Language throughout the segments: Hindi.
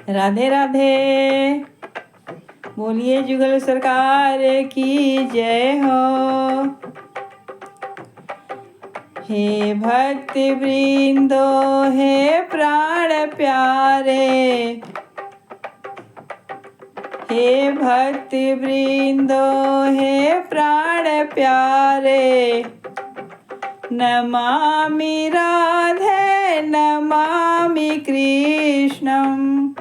राधे राधे। बोलिए जुगल सरकार की जय हो। हे भक्ति वृंदो हे प्राण प्यारे, हे भक्ति वृंदो हे प्राण प्यारे, नमामि राधे नमामि कृष्णं,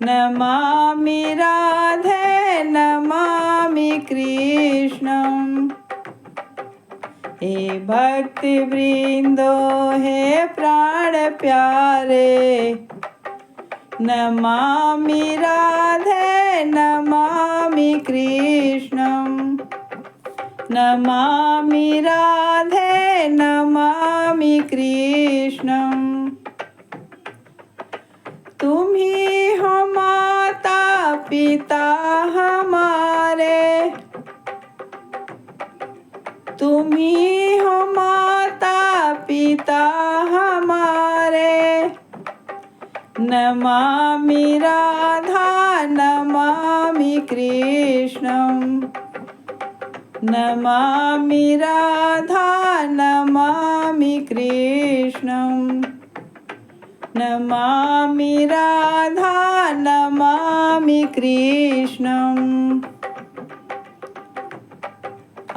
नमामि राधे नमामि कृष्णं। हे भक्ति वृंदो हे प्राण प्यारे, नमामि राधे नमामि कृष्णं, नमामि राधे नमामि कृष्णं। तुम ही हो माता पिता हमारे, तुम ही हो माता पिता हमारे, नमामि राधा नमामि कृष्णं, नमामि राधा नमामि कृष्णं, नमामि राधा नमामि कृष्णं।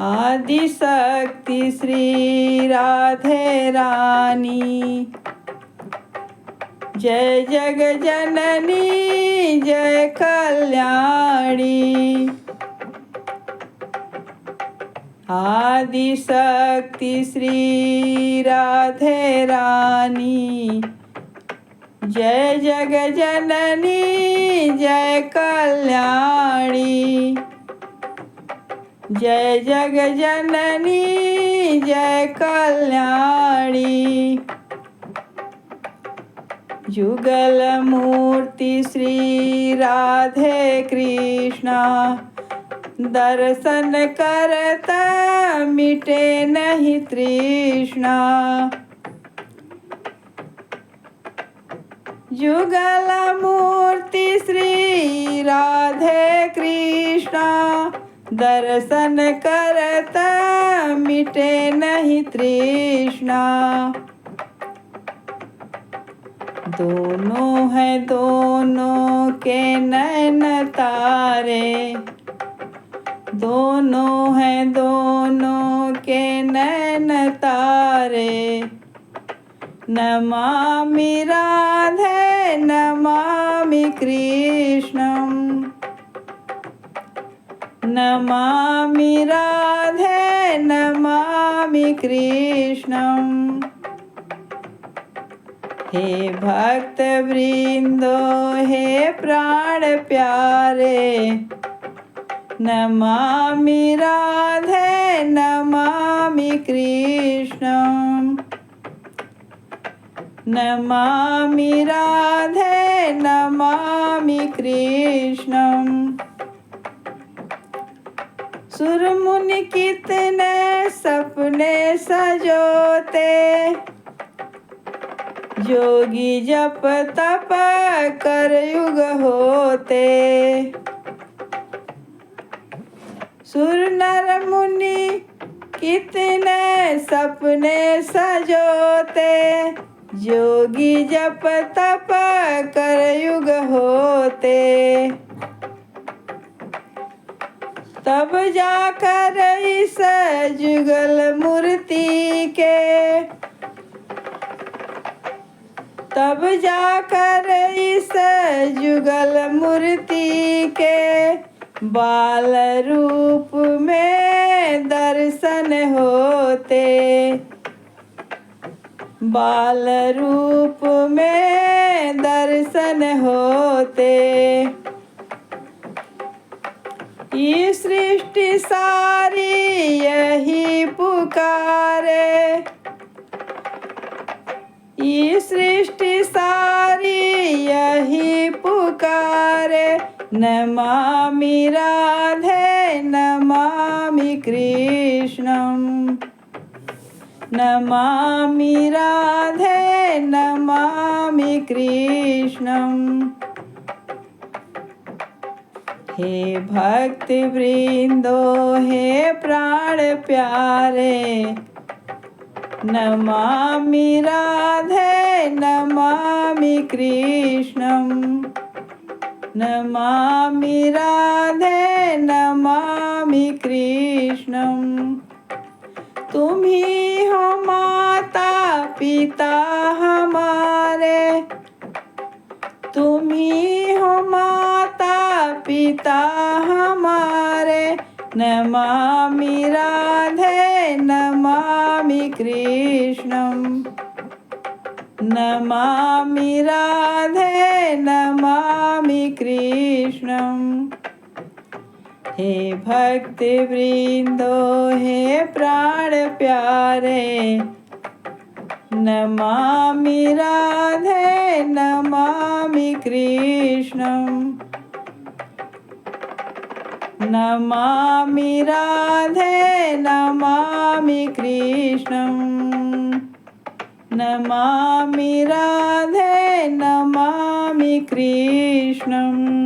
आदिशक्ति श्री राधे रानी, जय जग जननी जय कल्याणी। आदिशक्ति श्री राधे रानी, जय जग जननी जय कल्याणी, जय जग जननी जय कल्याणी। जुगल मूर्ति श्री राधे कृष्णा, दर्शन करता मिटे नहीं तृष्णा। जुगल मूर्ति श्री राधे कृष्णा, दर्शन करता मिटे नहीं तृष्णा। दोनों है दोनों के नैन तारे, दोनों है दोनों के नैन तारे, नमामि राधे नमामि कृष्णं, नमामि राधे नमामि कृष्णं। हे भक्त वृंदो हे प्राण प्यारे, नमामि राधे नमामि कृष्णं, नमामि राधे नमामि कृष्णं। सुर मुनि कितने सपने सजोते, जोगी जप तप कर युग होते। सुर नर मुनि कितने सपने सजोते, जोगी जप तप कर युग होते। तब जाकर इस जुगल मूर्ति के, तब जाकर इस जुगल मूर्ति के, बाल रूप में दर्शन होते, बाल रूप में दर्शन होते। ये सृष्टि सारी यही पुकारे, ये सृष्टि सारी यही पुकारे, नमामि राधे नमामि कृष्णं, नमामि राधे नमामि नमामि कृष्णम्। हे भक्ति वृंदो हे प्राण प्यारे, नमामि राधे नमामि कृष्णम्। नमामि राधे नमामि कृष्णम्। तुम ही हो माता पिता हमारे, तुम ही हो माता पिता हमारे, नमामि राधे नमामि कृष्णम्। नमामि राधे नमामि कृष्णम्। हे भक्ति वृंदो हे प्राण प्यारे, नमामि राधे नमामि कृष्णम्। नमामि राधे नमामि कृष्णम्। नमामि राधे नमामि कृष्णम्।